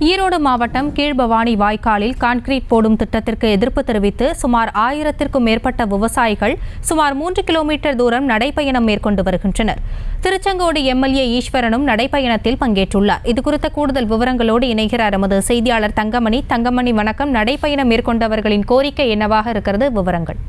ஈரோடு மாவட்டம் கீழ்பவானி வாய்க்காலில் கான்கிரீட் போடும் திட்டத்திற்கு எதிர்ப்பு தெரிவித்து சுமார் 1000க்கும் மேற்பட்ட விவசாயிகள் சுமார் 3 கிலோமீட்டர் தூரம் நடைபயணம் மேற்கொண்டு வருகின்றனர். திருச்செங்கோடு எம்எல்ஏ ஈஸ்வரனும் நடைபயணத்தில் பங்கேற்றுள்ளார். இதுகுறித்த கூடுதல் விவரங்களோடு இணைகிறார் எமது செய்தியாளர் தங்கமணி. தங்கமணி, வணக்கம். நடைபயணம் மேற்கொண்டவர்களின் கோரிக்கை என்னவாக இருக்கிறது? விவரங்கள்.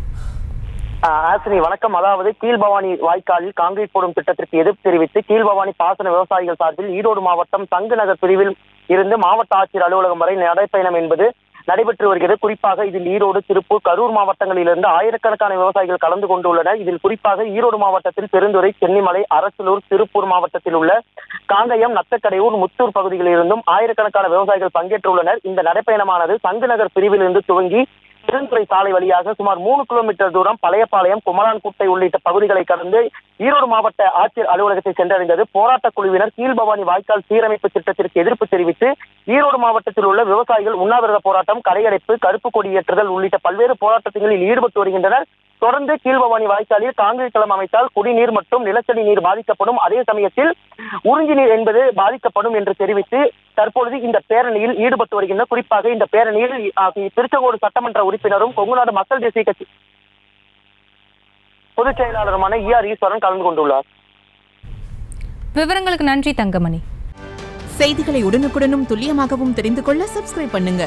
ஆசினி, வணக்கம். அதாவது கீழ்பவானி வாய்க்காலில் கான்கிரீட் போடும் திட்டத்திற்கு எதிர்ப்பு தெரிவித்து கீழ்பவானி பாசன விவசாயிகள் சார்பில் ஈரோடு மாவட்டம் சங்கு நகர் பிரிவில் இருந்து மாவட்ட ஆட்சியர் அலுவலகம் வரை நடைபயணம் என்பது நடைபெற்று வருகிறது. குறிப்பாக இதில் ஈரோடு, திருப்பூர், கரூர் மாவட்டங்களிலிருந்து ஆயிரக்கணக்கான விவசாயிகள் கலந்து கொண்டுள்ளனர். இதில் குறிப்பாக ஈரோடு மாவட்டத்தில் பெருந்துறை, சென்னிமலை, அரசலூர், திருப்பூர் மாவட்டத்தில் உள்ள காங்கயம், நத்தக்கடையூர், முத்தூர் பகுதிகளில் இருந்தும் ஆயிரக்கணக்கான விவசாயிகள் பங்கேற்றுள்ளனர். இந்த நடைபயணமானது சங்கு நகர் பிரிவில் இருந்து துவங்கி பெருந்துறை சாலை வழியாக சுமார் 3 கிலோமீட்டர் தூரம் பழையபாளையம், குமரான்குட்டை உள்ளிட்ட பகுதிகளை கடந்து ஈரோடு மாவட்ட ஆட்சியர் அலுவலகத்தை சென்றடைந்தது. போராட்ட குழுவினர் கீழ்பவானி வாய்க்கால் சீரமைப்பு திட்டத்திற்கு எதிர்ப்பு தெரிவித்து ஈரோடு மாவட்டத்தில் உள்ள விவசாயிகள் உண்ணாவிரத போராட்டம், கடையடைப்பு, கருப்பு கொடியேற்றுதல் உள்ளிட்ட பல்வேறு போராட்டங்களில் ஈடுபட்டு வருகின்றனர். தொடர்ந்து கீழ்பவானி வாய்க்காலில் கான்கிரீட் தளம் அமைத்தால் குடிநீர் மற்றும் நிலத்தடி நீர் பாதிக்கப்படும், அதே சமயத்தில் உறிஞ்சி நீர் என்பது பாதிக்கப்படும் என்று தெரிவித்து தற்பொழுது இந்த பேரணியில் ஈடுபட்டு வருகின்றனர். குறிப்பாக இந்த பேரணியில் திருச்செங்கோடு சட்டமன்ற உறுப்பினரும் கொங்குநாடு மக்கள் தேசிய கட்சி பொதுச் செயலாளருமான ER ஈஸ்வரன் கலந்து கொண்டுள்ளார். விவரங்களுக்கு நன்றி தங்கமணி. செய்திகளை உடனுக்குடனும் துல்லியமாகவும் தெரிந்து கொள்ள சப்ஸ்கிரைப் பண்ணுங்க.